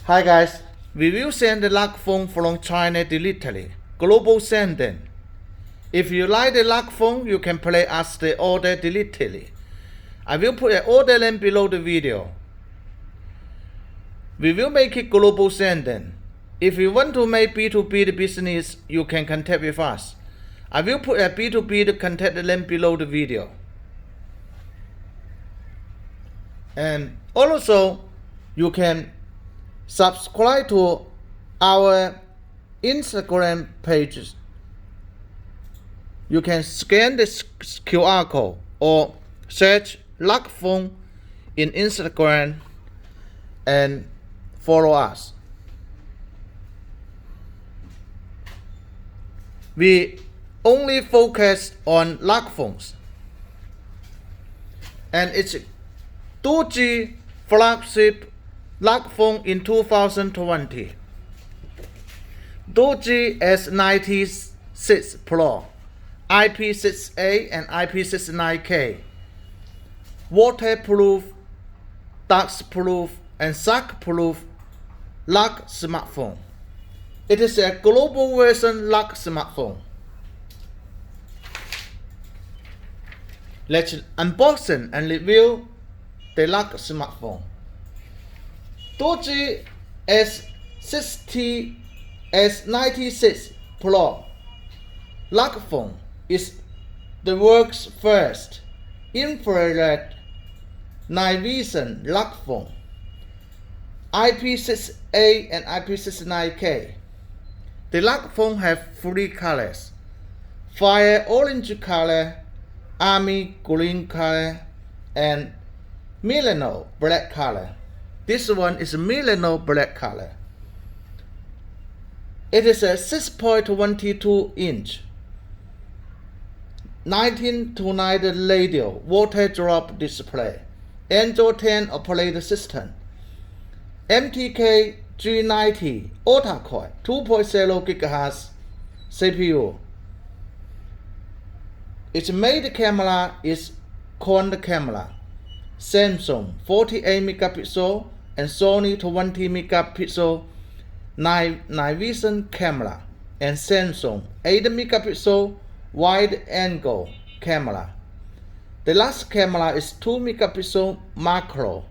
Hi guys, we will send the lock phone from China digitally, global SHENZHEN. If you like the lock phone, you can place us the order digitally. I will put an order link below the video. We will make it global SHENZHEN. If you want to make B2B business, you can contact with us. I will put a B2B contact link below the video. And also, you can subscribe to our Instagram pages. You can scan this QR code or search lock phone in Instagram and follow us. We only focus on lock phones, and it's Doogee flagship lock phone in 2020. Doogee S96 Pro, IP68 and IP69K, waterproof, dustproof, and shockproof lock smartphone. It is a global version lock smartphone. Let's unbox and review the lock smartphone. Doogee S96 Pro lock phone is the world's first infrared night vision lock phone. IP68 and IP69K. The lock phone have three colors: fire orange color, army green color, and Milano black color. This one is Milano black color. It is a 6.22 inch 19:9 radio water drop display, Android 10 operating system, MTK G90 octa-core 2.0 GHz CPU. Its main camera is quad camera, Samsung 48 megapixel and Sony 20 megapixel night vision camera, and Samsung 8 megapixel wide angle camera. The last camera is 2 megapixel macro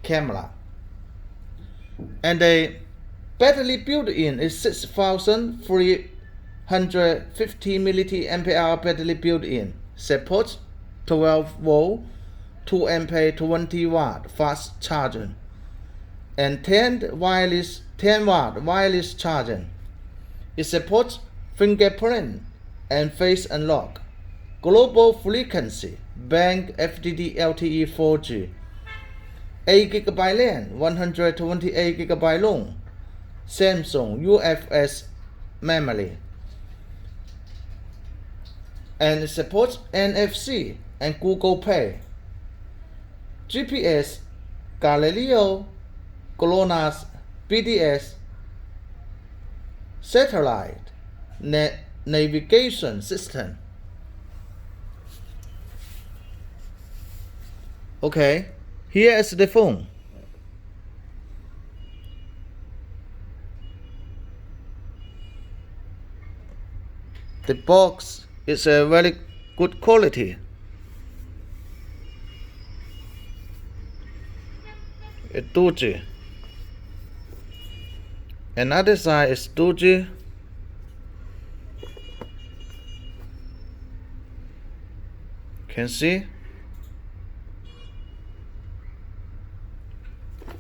camera. And the battery built-in is 6350 mAh battery built-in. Supports 12 volt, 2 ampere 20 watt fast charging, and 10 watt wireless charging. It supports fingerprint and face unlock, global frequency band FDD LTE 4G, 8GB RAM, 128GB ROM, Samsung UFS memory, and supports NFC and Google Pay, GPS, Helio, GLONASS, BDS, satellite navigation system. Okay, here is the phone. The box is a very good quality. A Doogee. Another side is Doogee. Can see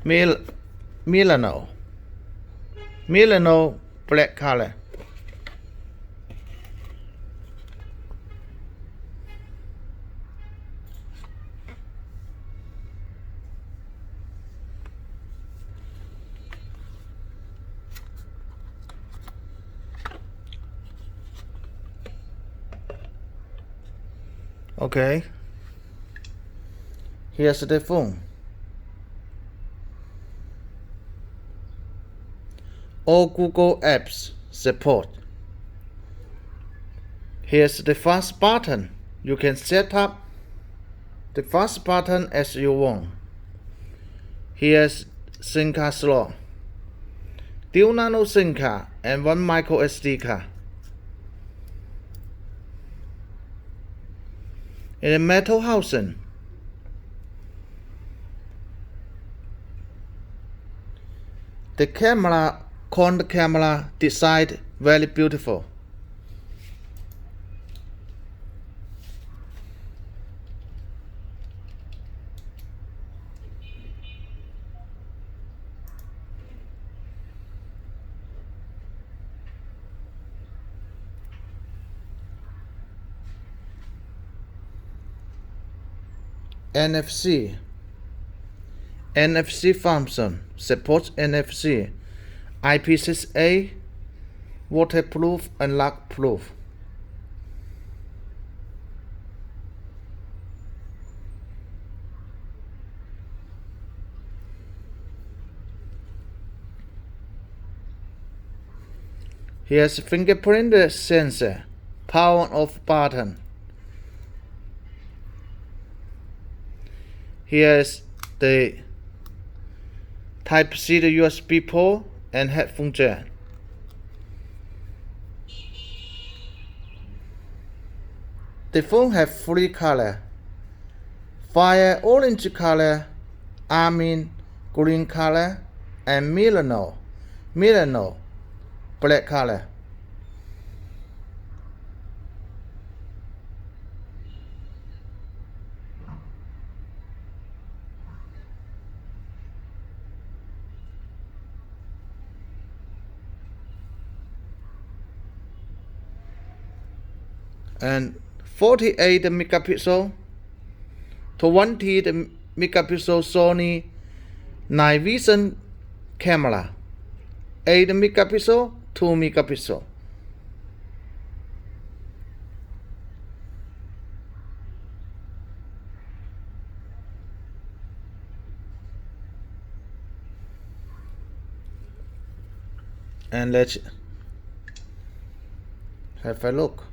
Milano black color. Okay, here's the phone. All Google apps support. Here's the fast button. You can set up the fast button as you want. Here's SIM card slot, 2 nano SIM card and 1 micro SD card. In a metal housing. The corner camera design very beautiful. NFC function supports NFC, IP68, waterproof and lock proof. Here's fingerprint sensor, power on off button. Here's the Type-C USB port and headphone jack. The phone has 3 colors: fire orange color, army green color, and Milano black color. And 48 megapixel, 20 megapixel Sony night vision camera, 8 megapixel, 2 megapixel. And let's have a look.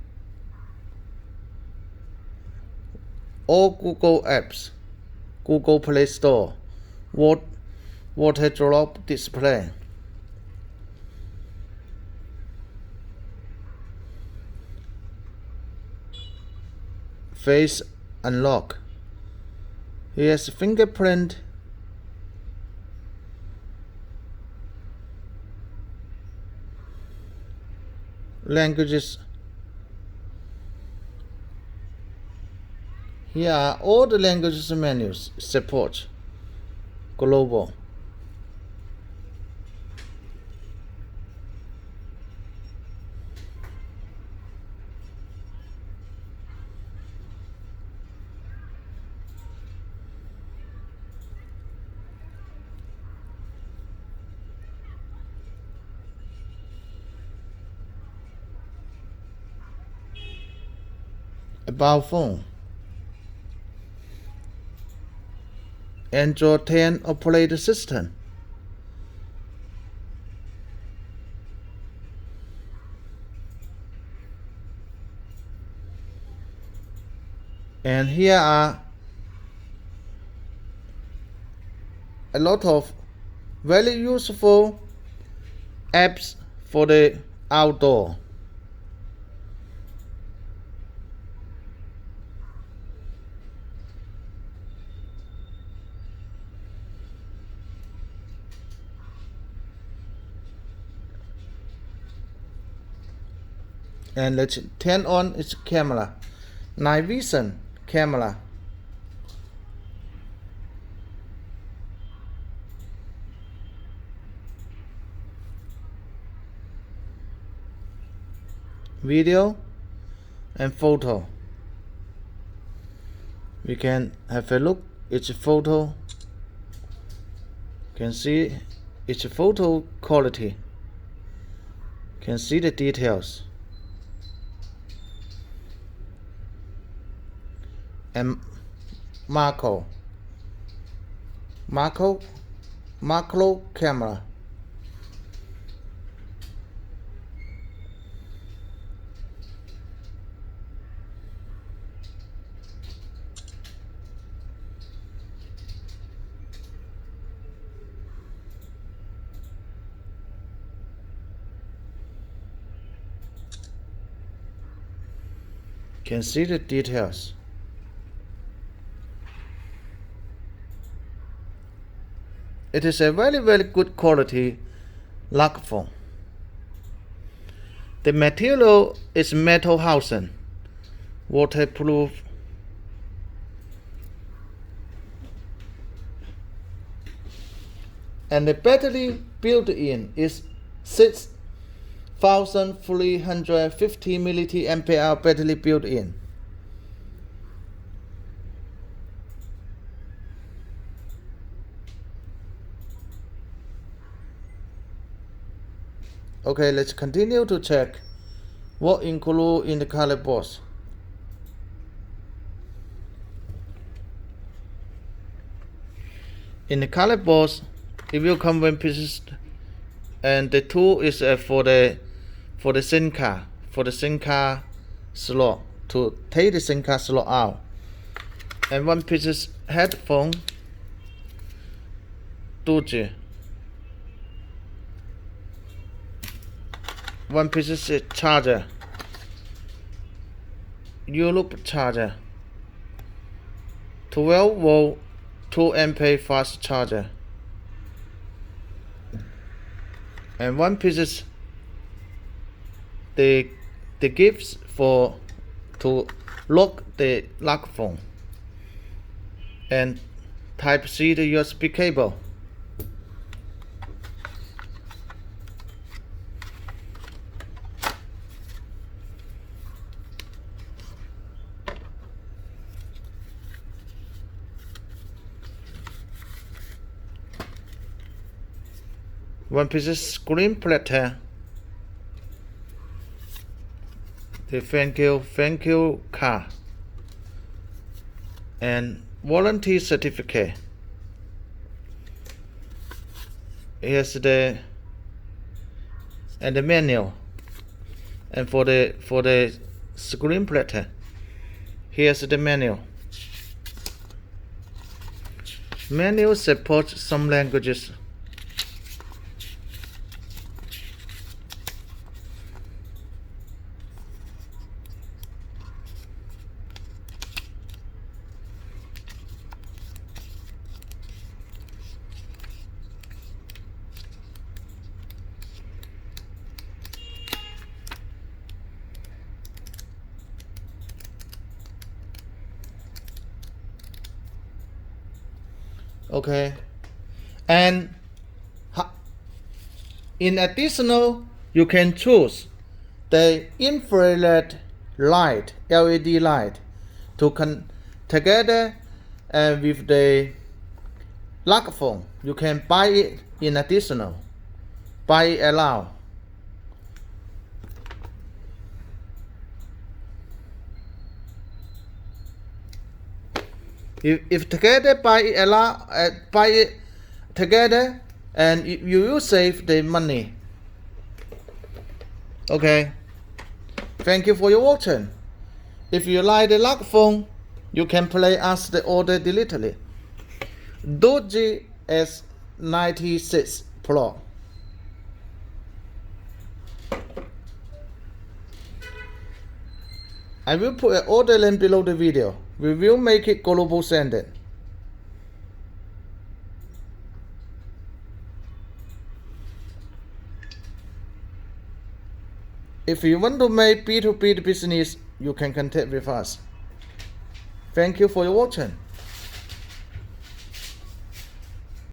All Google apps, Google Play Store, water drop display. Face unlock. Here's fingerprint. Languages. Here are all the languages menus. Support global. About phone. Android 10 operating system. And here are a lot of very useful apps for the outdoor. And let's turn on its camera. Night vision camera. Video and photo. We can have a look its photo. Can see its photo quality. Can see the details. And macro camera. can see the details. It is a very good quality lock phone. The material is metal housing, waterproof, and the battery built-in is 6,350 mAh battery built-in. Okay, let's continue to check what included in the color box. In the color box, it will come with pieces, and the tool is for the SIM card, slot, to take the SIM card slot out, and one piece is headphone, Doogee. One piece is charger, Europe charger, 12-volt 2 amp fast charger, and one piece is the gifts to lock the lock phone, and Type-C the USB cable. One piece of screen protector, the thank you card, and warranty certificate. Here's the manual, and for the screen protector, here's the manual. Manual supports some languages. Okay, and in additional, you can choose the infrared light, LED light, to together with the lock phone. You can buy it in additional, buy it allow. If together buy it together, and you will save the money. Okay, thank you for your watching. If you like the lock phone, you can place us the order directly. Doogee S96 Pro. I will put an order link below the video. We will make it global sending. If you want to make B2B business, you can contact with us. Thank you for your watching.